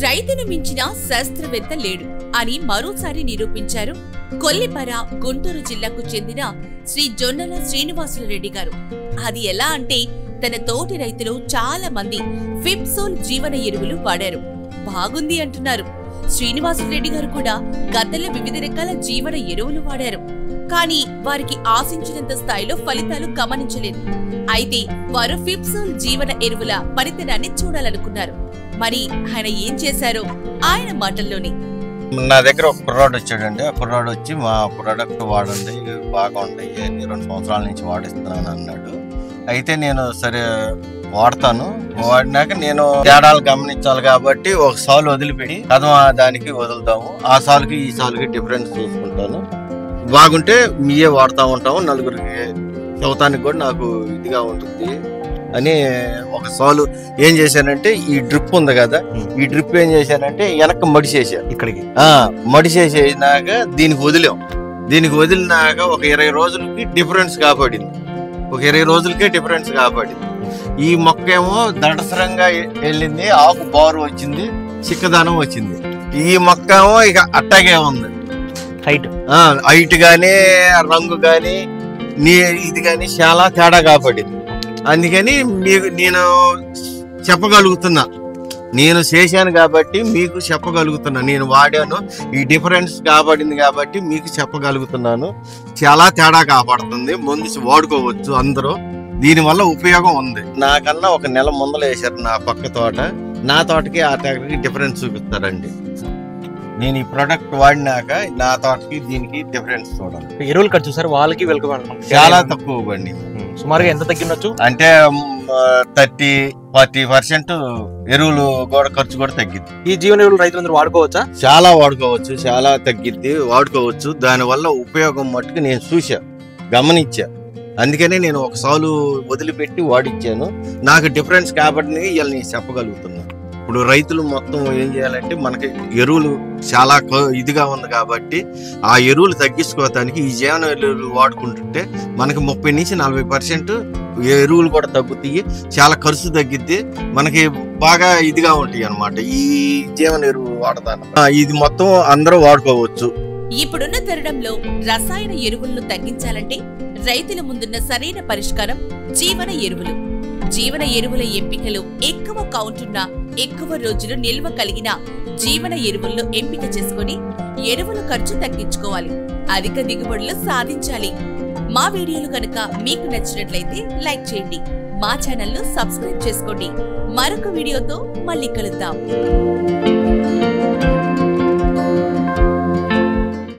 రైతును మించిన శాస్త్రవేత్త లేడు అని మరోసారి నిరూపించారు కొల్లిపర గుంటూరు జిల్లాకు చెందిన శ్రీ జొన్నల శ్రీనివాసులు రెడ్డి గారు. అది ఎలా అంటే తన తోటి రైతులు చాలా మంది ఫిప్సోల్ జీవన ఎరువులు వాడారు, బాగుంది అంటున్నారు. శ్రీనివాసులు రెడ్డి గారు కూడా గతంలో వివిధ రకాల జీవన ఎరువులు వాడారు, కానీ వారికి ఆశించినంత స్థాయిలో ఫలితాలు గమనించలేదు. అయితే వారు ఫిప్సోల్ జీవన ఎరువుల పనితనాన్ని చూడాలనుకున్నారు. మరి ఆయన ఏం చేశారో ఆయన మాటల్లోనే. నా దగ్గర ఒక కుర్రాడు వచ్చాడండి. ఆ కుర్రాడు వచ్చి మా ప్రోడక్ట్ వాడండి, బాగుంటాయి, 2 సంవత్సరాల నుంచి వాడిస్తున్నాను అన్నాడు. అయితే నేను సరే వాడతాను, వాడినాక నేను తేడాలు గమనించాలి కాబట్టి ఒక సాలు వదిలిపెట్టి దానికి వదులుతాము, ఆ సాలుకి ఈ సాలుకి డిఫరెన్స్ చూసుకుంటాను. బాగుంటే మీయే వాడుతూ ఉంటాము, నలుగురికి చదువుతానికి కూడా నాకు ఇదిగా ఉంటుంది అని ఒక సాలు ఏం చేశానంటే ఈ డ్రిప్ ఉంది కదా, ఈ డ్రిప్ ఏం చేశానంటే వెనక్కి మడిచేసాను. ఇక్కడికి మడిచేసేనాక దీనికి వదిలాం. దీనికి వదిలినాక ఒక 20 రోజులకి డిఫరెన్స్ కాపాడింది, ఒక 20 రోజులకే డిఫరెన్స్ కాపాడింది. ఈ మొక్క ఏమో దడసరంగా వెళ్ళింది, ఆకు బారు వచ్చింది, చిక్కదనం వచ్చింది. ఈ మొక్క ఏమో ఇక అట్టాగే ఉంది, హైట్ గానీ రంగు గానీ ఇది గానీ చాలా తేడా కాపాడింది. అందుకని మీకు నేను చెప్పగలుగుతున్నా, నేను చేశాను కాబట్టి మీకు చెప్పగలుగుతున్నా, నేను వాడాను, ఈ డిఫరెన్స్ కాపాడింది కాబట్టి మీకు చెప్పగలుగుతున్నాను. చాలా తేడా కాపాడుతుంది, ముందు వాడుకోవచ్చు అందరూ, దీనివల్ల ఉపయోగం ఉంది. నాకన్నా ఒక నెల ముందల వేశారు నా పక్క తోట, నా తోటకి ఆ తోటకి డిఫరెన్స్ చూపిస్తారండి. నేను ఈ ప్రోడక్ట్ వాడినాక నా తోటకి దీనికి డిఫరెన్స్ చూడండి. ఎరువులు ఖర్చు సార్ వాళ్ళకి చాలా తక్కువ బండి, సుమారుగా ఎంత తగ్గినచ్చు అంటే 30-40% ఎరువులు కూడా ఖర్చు కూడా తగ్గిద్ది. ఈ జీవన ఎరువులు రైతులందరూ వాడుకోవచ్చా? చాలా వాడుకోవచ్చు, చాలా తగ్గిద్ది, వాడుకోవచ్చు. దానివల్ల ఉపయోగం మట్టుకు నేను చూసా, గమనించా. అందుకనే నేను ఒక సాలు వదిలిపెట్టి వాడిచ్చాను. నాకు డిఫరెన్స్ కాబట్టి ఇవాళ నేను చెప్పగలుగుతున్నాను. ఇప్పుడు రైతులు మొత్తం ఏం చేయాలంటే, మనకి ఎరువులు చాలా ఇదిగా ఉంది కాబట్టి ఆ ఎరువులు తగ్గించుకోవటానికి ఈ జీవన ఎరువులు వాడుకుంటుంటే మనకి 30-40% ఎరువులు కూడా తగ్గుతాయి, చాలా ఖర్చు తగ్గిద్ది, మనకి బాగా ఇదిగా ఉంటాయి అన్నమాట. ఈ జీవన ఎరువు వాడతాను, ఇది మొత్తం అందరూ వాడుకోవచ్చు. ఇప్పుడున్న తరుణంలో రసాయన ఎరువులను తగ్గించాలంటే రైతుల ముందున్న సరైన పరిష్కారం జీవన ఎరువులు. జీవన ఎరువుల ఎంపికలు ఎక్కువ కౌంటున్న, ఎక్కువ రోజులు నిల్వ కలిగిన జీవన ఎరువులను ఎంపిక చేసుకుని ఎరువుల ఖర్చు తగ్గించుకోవాలి, అధిక దిగుబడులు సాధించాలి. మా వీడియోలు కనుక మీకు నచ్చినట్లయితే లైక్ చేయండి, మా ఛానల్ ను సబ్స్క్రైబ్ చేసుకోండి. మరొక వీడియోతో మళ్ళీ కలుద్దాం.